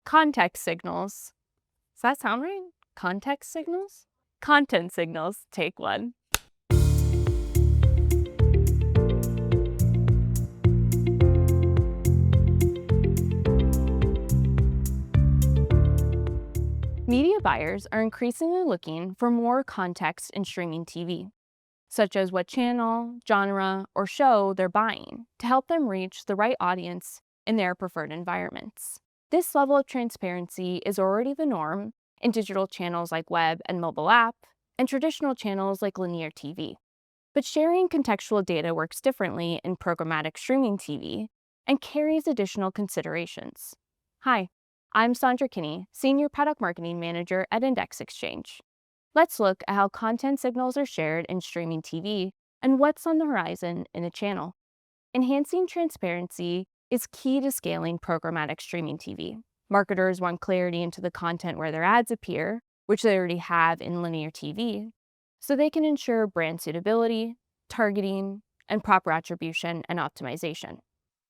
Context signals. Does that sound right? Context signals? Content signals, take one. Media buyers are increasingly looking for more context in streaming TV, such as what channel, genre, or show they're buying to help them reach the right audience in their preferred environments. This level of transparency is already the norm in digital channels like web and mobile app, and traditional channels like linear TV. But sharing contextual data works differently in programmatic streaming TV and carries additional considerations. Hi, I'm Sondra Kinney, Senior Product Marketing Manager at Index Exchange. Let's look at how content signals are shared in streaming TV and what's on the horizon in a channel. Enhancing transparency is key to scaling programmatic streaming TV. Marketers want clarity into the content where their ads appear, which they already have in linear TV, so they can ensure brand suitability, targeting, and proper attribution and optimization.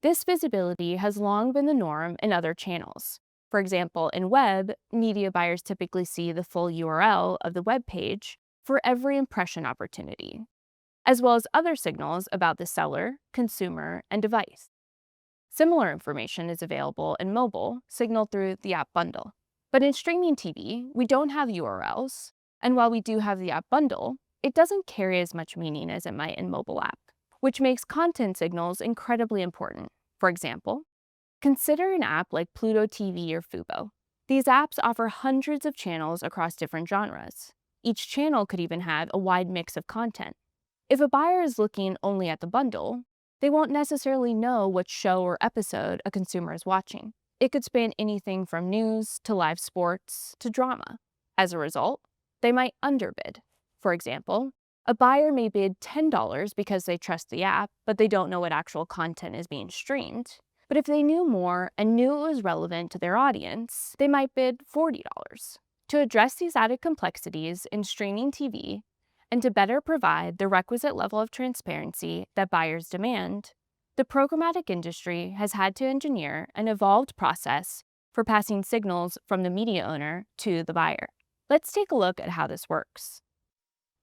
This visibility has long been the norm in other channels. For example, in web, media buyers typically see the full URL of the web page for every impression opportunity, as well as other signals about the seller, consumer, and device. Similar information is available in mobile, signaled through the app bundle. But in streaming TV, we don't have URLs, and while we do have the app bundle, it doesn't carry as much meaning as it might in mobile app, which makes content signals incredibly important. For example, consider an app like Pluto TV or Fubo. These apps offer hundreds of channels across different genres. Each channel could even have a wide mix of content. If a buyer is looking only at the bundle, they won't necessarily know what show or episode a consumer is watching. It could span anything from news to live sports to drama. As a result, they might underbid. For example, a buyer may bid $10 because they trust the app, but they don't know what actual content is being streamed. But if they knew more and knew it was relevant to their audience, they might bid $40. To address these added complexities in streaming TV, and to better provide the requisite level of transparency that buyers demand, the programmatic industry has had to engineer an evolved process for passing signals from the media owner to the buyer. Let's take a look at how this works.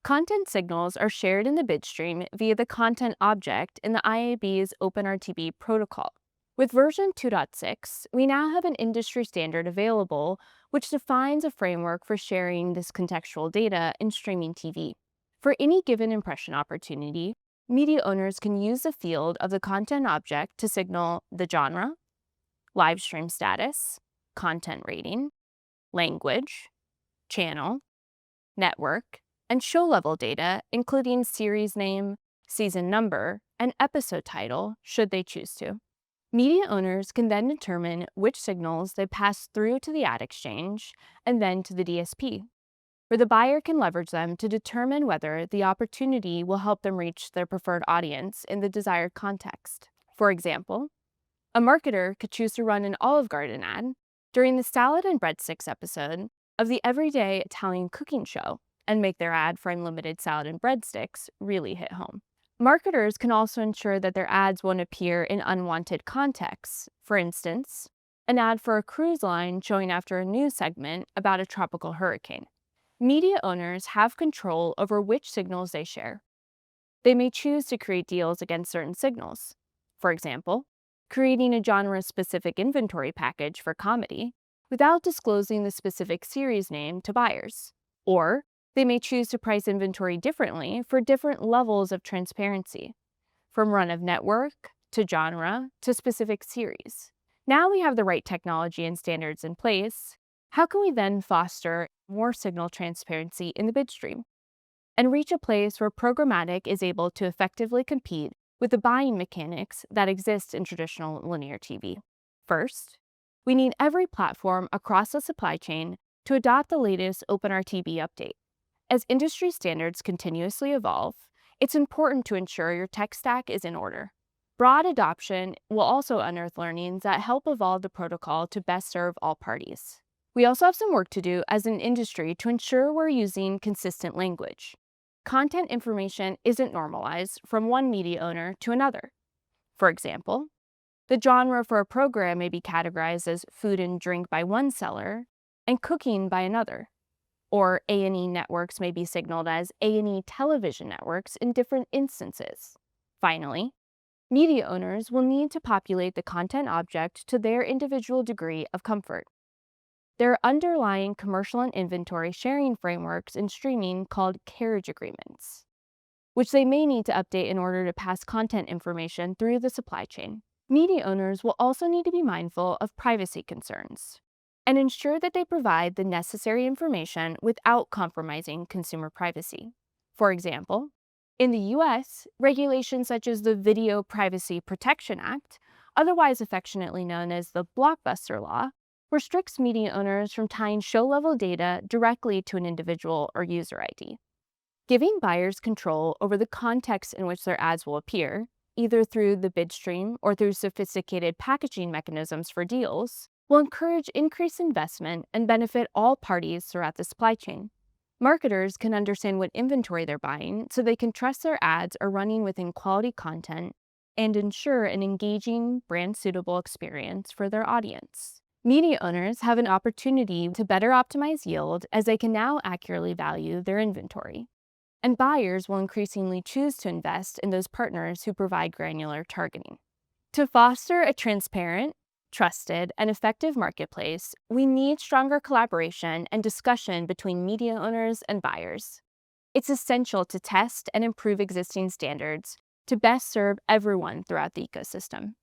Content signals are shared in the bid stream via the content object in the IAB's OpenRTB protocol. With version 2.6, we now have an industry standard available which defines a framework for sharing this contextual data in streaming TV. For any given impression opportunity, media owners can use the field of the content object to signal the genre, live stream status, content rating, language, channel, network, and show-level data, including series name, season number, and episode title, should they choose to. Media owners can then determine which signals they pass through to the ad exchange and then to the DSP, where the buyer can leverage them to determine whether the opportunity will help them reach their preferred audience in the desired context. For example, a marketer could choose to run an Olive Garden ad during the salad and breadsticks episode of the everyday Italian cooking show and make their ad for unlimited salad and breadsticks really hit home. Marketers can also ensure that their ads won't appear in unwanted contexts. For instance, an ad for a cruise line showing after a news segment about a tropical hurricane. Media owners have control over which signals they share. They may choose to create deals against certain signals. For example, creating a genre-specific inventory package for comedy without disclosing the specific series name to buyers. Or they may choose to price inventory differently for different levels of transparency, from run of network to genre to specific series. Now we have the right technology and standards in place. How can we then foster more signal transparency in the bid stream and reach a place where programmatic is able to effectively compete with the buying mechanics that exist in traditional linear TV? First, we need every platform across the supply chain to adopt the latest OpenRTB update. As industry standards continuously evolve, it's important to ensure your tech stack is in order. Broad adoption will also unearth learnings that help evolve the protocol to best serve all parties. We also have some work to do as an industry to ensure we're using consistent language. Content information isn't normalized from one media owner to another. For example, The genre for a program may be categorized as food and drink by one seller and cooking by another. Or A&E networks may be signaled as A&E television networks in different instances. Finally, media owners will need to populate the content object to their individual degree of comfort. There are underlying commercial and inventory sharing frameworks in streaming called carriage agreements, which they may need to update in order to pass content information through the supply chain. Media owners will also need to be mindful of privacy concerns and ensure that they provide the necessary information without compromising consumer privacy. For example, in the US, regulations such as the Video Privacy Protection Act, otherwise affectionately known as the Blockbuster Law, restricts media owners from tying show-level data directly to an individual or user ID. Giving buyers control over the context in which their ads will appear, either through the bid stream or through sophisticated packaging mechanisms for deals, will encourage increased investment and benefit all parties throughout the supply chain. Marketers can understand what inventory they're buying so they can trust their ads are running within quality content and ensure an engaging, brand-suitable experience for their audience. Media owners have an opportunity to better optimize yield as they can now accurately value their inventory. And buyers will increasingly choose to invest in those partners who provide granular targeting. To foster a transparent, trusted, and effective marketplace, we need stronger collaboration and discussion between media owners and buyers. It's essential to test and improve existing standards to best serve everyone throughout the ecosystem.